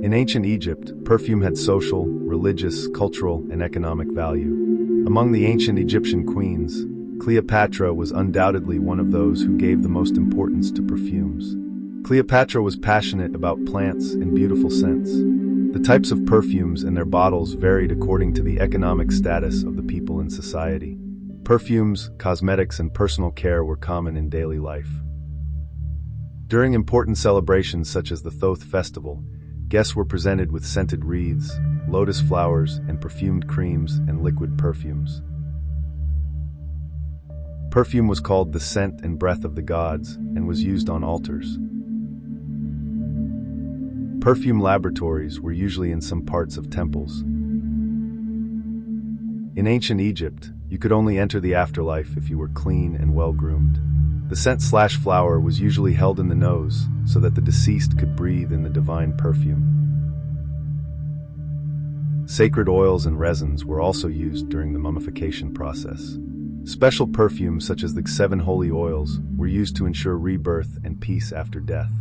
In ancient Egypt, perfume had social, religious, cultural, and economic value. Among the ancient Egyptian queens, Cleopatra was undoubtedly one of those who gave the most importance to perfumes. Cleopatra was passionate about plants and beautiful scents. The types of perfumes and their bottles varied according to the economic status of the people in society. Perfumes, cosmetics, and personal care were common in daily life. During important celebrations such as the Thoth festival, guests were presented with scented wreaths, lotus flowers, and perfumed creams and liquid perfumes. Perfume was called the scent and breath of the gods and was used on altars. Perfume laboratories were usually in some parts of temples. In ancient Egypt, you could only enter the afterlife if you were clean and well-groomed. The scent/flower was usually held in the nose so that the deceased could breathe in the divine perfume. Sacred oils and resins were also used during the mummification process. Special perfumes such as the 7 holy oils were used to ensure rebirth and peace after death.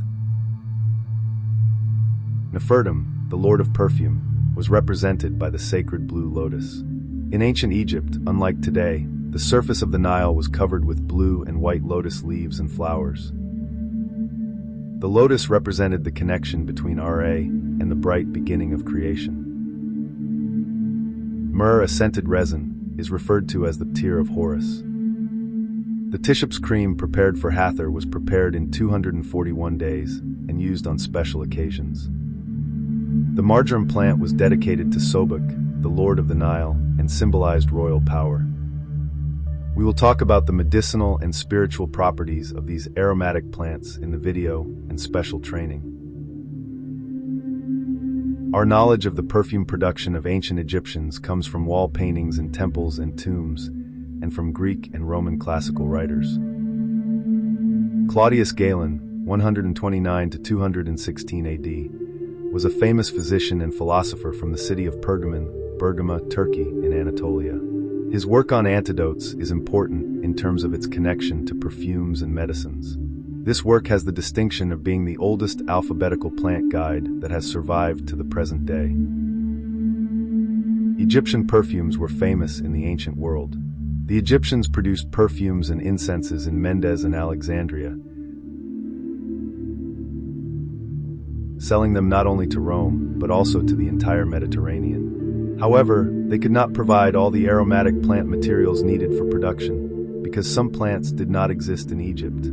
Nefertum, the lord of perfume, was represented by the sacred blue lotus. In ancient Egypt, unlike today, the surface of the Nile was covered with blue and white lotus leaves and flowers. The lotus represented the connection between Ra and the bright beginning of creation. Myrrh, a scented resin, is referred to as the tear of Horus. The Tishap's cream prepared for Hathor was prepared in 241 days and used on special occasions. The marjoram plant was dedicated to Sobek, the lord of the Nile, and symbolized royal power. We will talk about the medicinal and spiritual properties of these aromatic plants in the video and special training. Our knowledge of the perfume production of ancient Egyptians comes from wall paintings in temples and tombs, and from Greek and Roman classical writers. Claudius Galen, 129 to 216 AD, was a famous physician and philosopher from the city of Pergamon, Bergama, Turkey, in Anatolia. His work on antidotes is important in terms of its connection to perfumes and medicines. This work has the distinction of being the oldest alphabetical plant guide that has survived to the present day. Egyptian perfumes were famous in the ancient world. The Egyptians produced perfumes and incenses in Mendes and Alexandria, selling them not only to Rome, but also to the entire Mediterranean. However, they could not provide all the aromatic plant materials needed for production, because some plants did not exist in Egypt.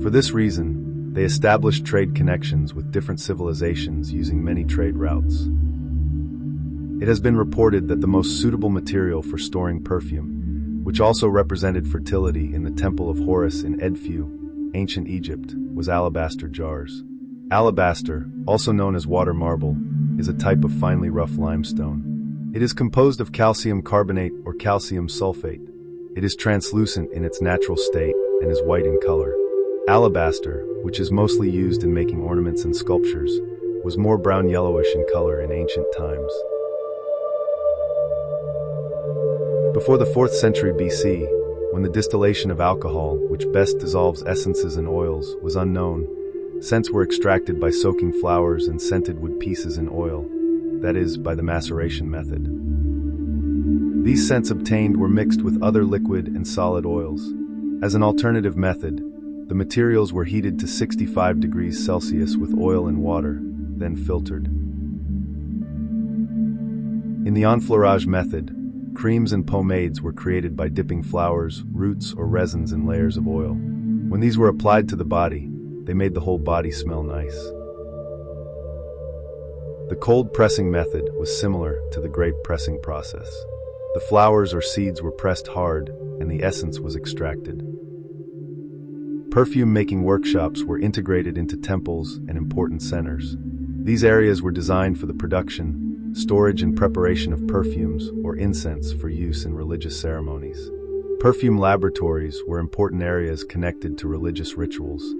For this reason, they established trade connections with different civilizations using many trade routes. It has been reported that the most suitable material for storing perfume, which also represented fertility in the Temple of Horus in Edfu, ancient Egypt, was alabaster jars. Alabaster, also known as water marble, is a type of finely rough limestone. It is composed of calcium carbonate or calcium sulfate. It is translucent in its natural state and is white in color. Alabaster, which is mostly used in making ornaments and sculptures, was more brown-yellowish in color in ancient times. Before the 4th century BC, when the distillation of alcohol, which best dissolves essences and oils, was unknown, scents were extracted by soaking flowers and scented wood pieces in oil, that is, by the maceration method. These scents obtained were mixed with other liquid and solid oils. As an alternative method, the materials were heated to 65 degrees Celsius with oil and water, then filtered. In the enfleurage method, creams and pomades were created by dipping flowers, roots, or resins in layers of oil. When these were applied to the body, they made the whole body smell nice. The cold pressing method was similar to the grape pressing process. The flowers or seeds were pressed hard, and the essence was extracted. Perfume-making workshops were integrated into temples and important centers. These areas were designed for the production, storage, and preparation of perfumes or incense for use in religious ceremonies. Perfume laboratories were important areas connected to religious rituals.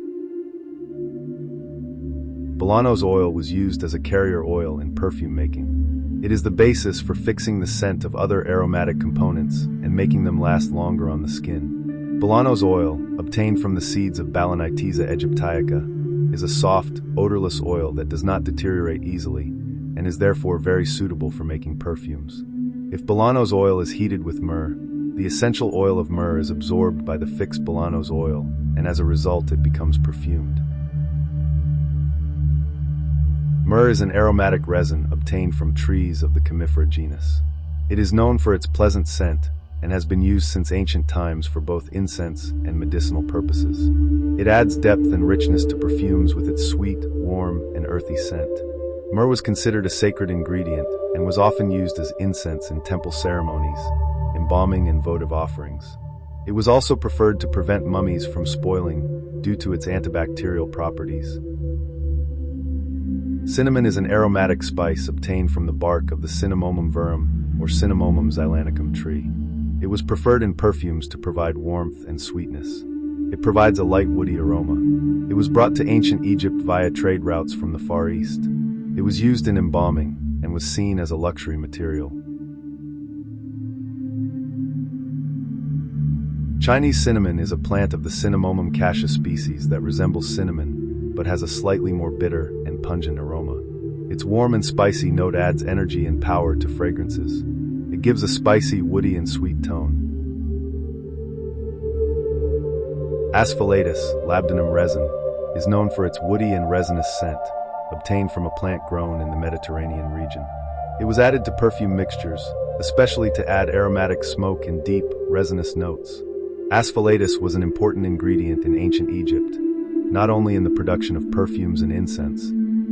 Bolanos oil was used as a carrier oil in perfume making. It is the basis for fixing the scent of other aromatic components and making them last longer on the skin. Bolanos oil, obtained from the seeds of Balanitiza aegyptiaca, is a soft, odorless oil that does not deteriorate easily and is therefore very suitable for making perfumes. If Bolanos oil is heated with myrrh, the essential oil of myrrh is absorbed by the fixed Bolanos oil, and as a result it becomes perfumed. Myrrh is an aromatic resin obtained from trees of the Comifera genus. It is known for its pleasant scent, and has been used since ancient times for both incense and medicinal purposes. It adds depth and richness to perfumes with its sweet, warm, and earthy scent. Myrrh was considered a sacred ingredient and was often used as incense in temple ceremonies, embalming, and votive offerings. It was also preferred to prevent mummies from spoiling due to its antibacterial properties. Cinnamon is an aromatic spice obtained from the bark of the Cinnamomum verum or Cinnamomum xylanicum tree. It was preferred in perfumes to provide warmth and sweetness. It provides a light woody aroma. It was brought to ancient Egypt via trade routes from the Far East. It was used in embalming and was seen as a luxury material. Chinese cinnamon is a plant of the Cinnamomum cassia species that resembles cinnamon, but has a slightly more bitter and pungent aroma. Its warm and spicy note adds energy and power to fragrances. It gives a spicy, woody, and sweet tone. Asphallatus, labdanum resin, is known for its woody and resinous scent, obtained from a plant grown in the Mediterranean region. It was added to perfume mixtures, especially to add aromatic smoke and deep, resinous notes. Asphallatus was an important ingredient in ancient Egypt, not only in the production of perfumes and incense,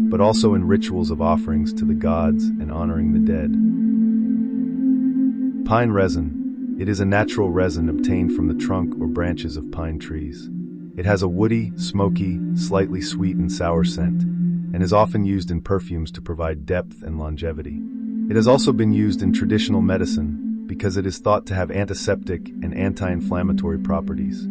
but also in rituals of offerings to the gods and honoring the dead. Pine resin. It is a natural resin obtained from the trunk or branches of pine trees. It has a woody, smoky, slightly sweet and sour scent, and is often used in perfumes to provide depth and longevity. It has also been used in traditional medicine because it is thought to have antiseptic and anti-inflammatory properties.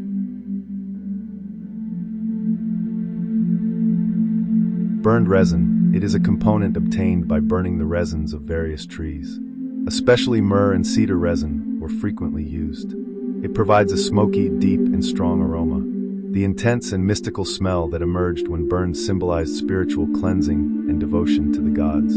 Burned resin. It is a component obtained by burning the resins of various trees. Especially myrrh and cedar resin were frequently used. It provides a smoky, deep, and strong aroma. The intense and mystical smell that emerged when burned symbolized spiritual cleansing and devotion to the gods.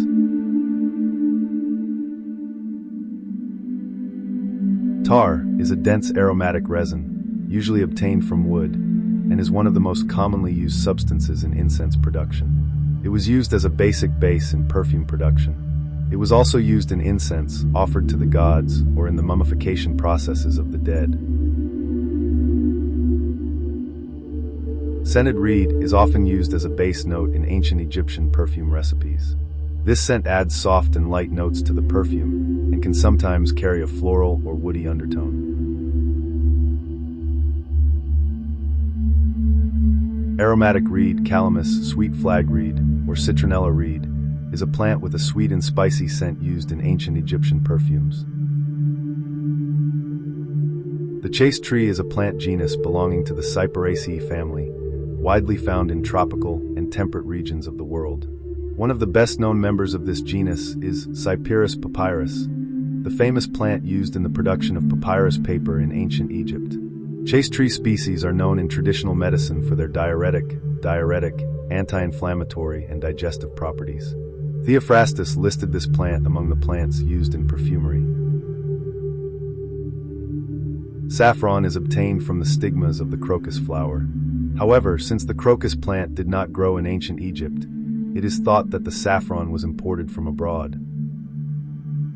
Tar is a dense aromatic resin, usually obtained from wood, and is one of the most commonly used substances in incense production. It was used as a basic base in perfume production. It was also used in incense offered to the gods or in the mummification processes of the dead. Scented reed is often used as a base note in ancient Egyptian perfume recipes. This scent adds soft and light notes to the perfume and can sometimes carry a floral or woody undertone. Aromatic reed, calamus, sweet flag reed, or citronella reed, is a plant with a sweet and spicy scent used in ancient Egyptian perfumes. The chaste tree is a plant genus belonging to the Cyperaceae family, widely found in tropical and temperate regions of the world. One of the best-known members of this genus is Cyperus papyrus, the famous plant used in the production of papyrus paper in ancient Egypt. Chaste tree species are known in traditional medicine for their diuretic, anti-inflammatory, and digestive properties. Theophrastus listed this plant among the plants used in perfumery. Saffron is obtained from the stigmas of the crocus flower. However, since the crocus plant did not grow in ancient Egypt, it is thought that the saffron was imported from abroad.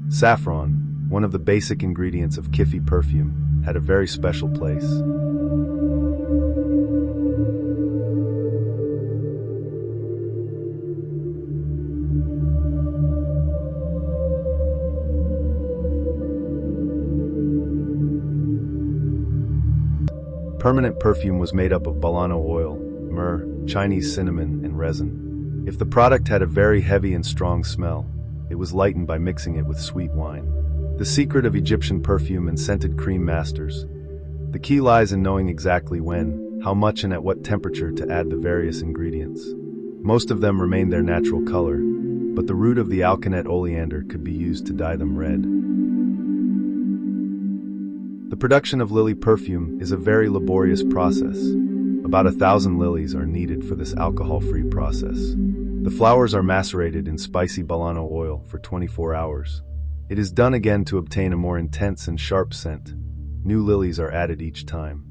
Saffron, one of the basic ingredients of Kyphi perfume, had a very special place. Permanent perfume was made up of Bolano oil, myrrh, Chinese cinnamon, and resin. If the product had a very heavy and strong smell, it was lightened by mixing it with sweet wine. The secret of Egyptian perfume and scented cream masters. The key lies in knowing exactly when, how much, and at what temperature to add the various ingredients. Most of them remain their natural color, but the root of the alkanet oleander could be used to dye them red. The production of lily perfume is a very laborious process. About 1,000 lilies are needed for this alcohol-free process. The flowers are macerated in spicy balano oil for 24 hours. It is done again to obtain a more intense and sharp scent. New lilies are added each time.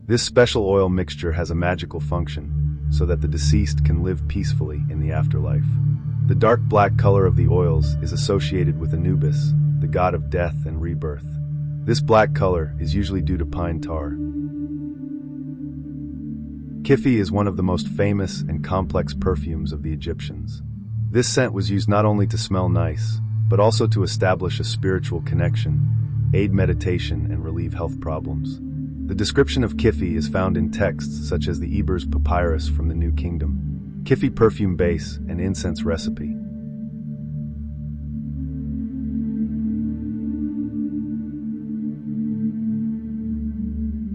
This special oil mixture has a magical function, so that the deceased can live peacefully in the afterlife. The dark black color of the oils is associated with Anubis, the god of death and rebirth. This black color is usually due to pine tar. Kyphi is one of the most famous and complex perfumes of the Egyptians. This scent was used not only to smell nice, but also to establish a spiritual connection, aid meditation, and relieve health problems. The description of Kyphi is found in texts such as the Ebers Papyrus from the New Kingdom. Kyphi perfume base and incense recipe.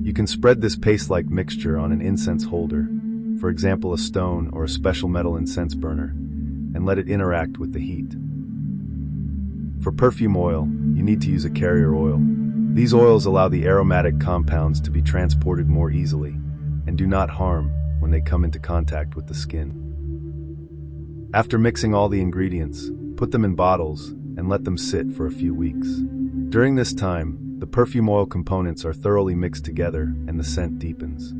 You can spread this paste-like mixture on an incense holder, for example a stone or a special metal incense burner, and let it interact with the heat. For perfume oil, you need to use a carrier oil. These oils allow the aromatic compounds to be transported more easily and do not harm when they come into contact with the skin. After mixing all the ingredients, put them in bottles and let them sit for a few weeks. During this time, the perfume oil components are thoroughly mixed together and the scent deepens.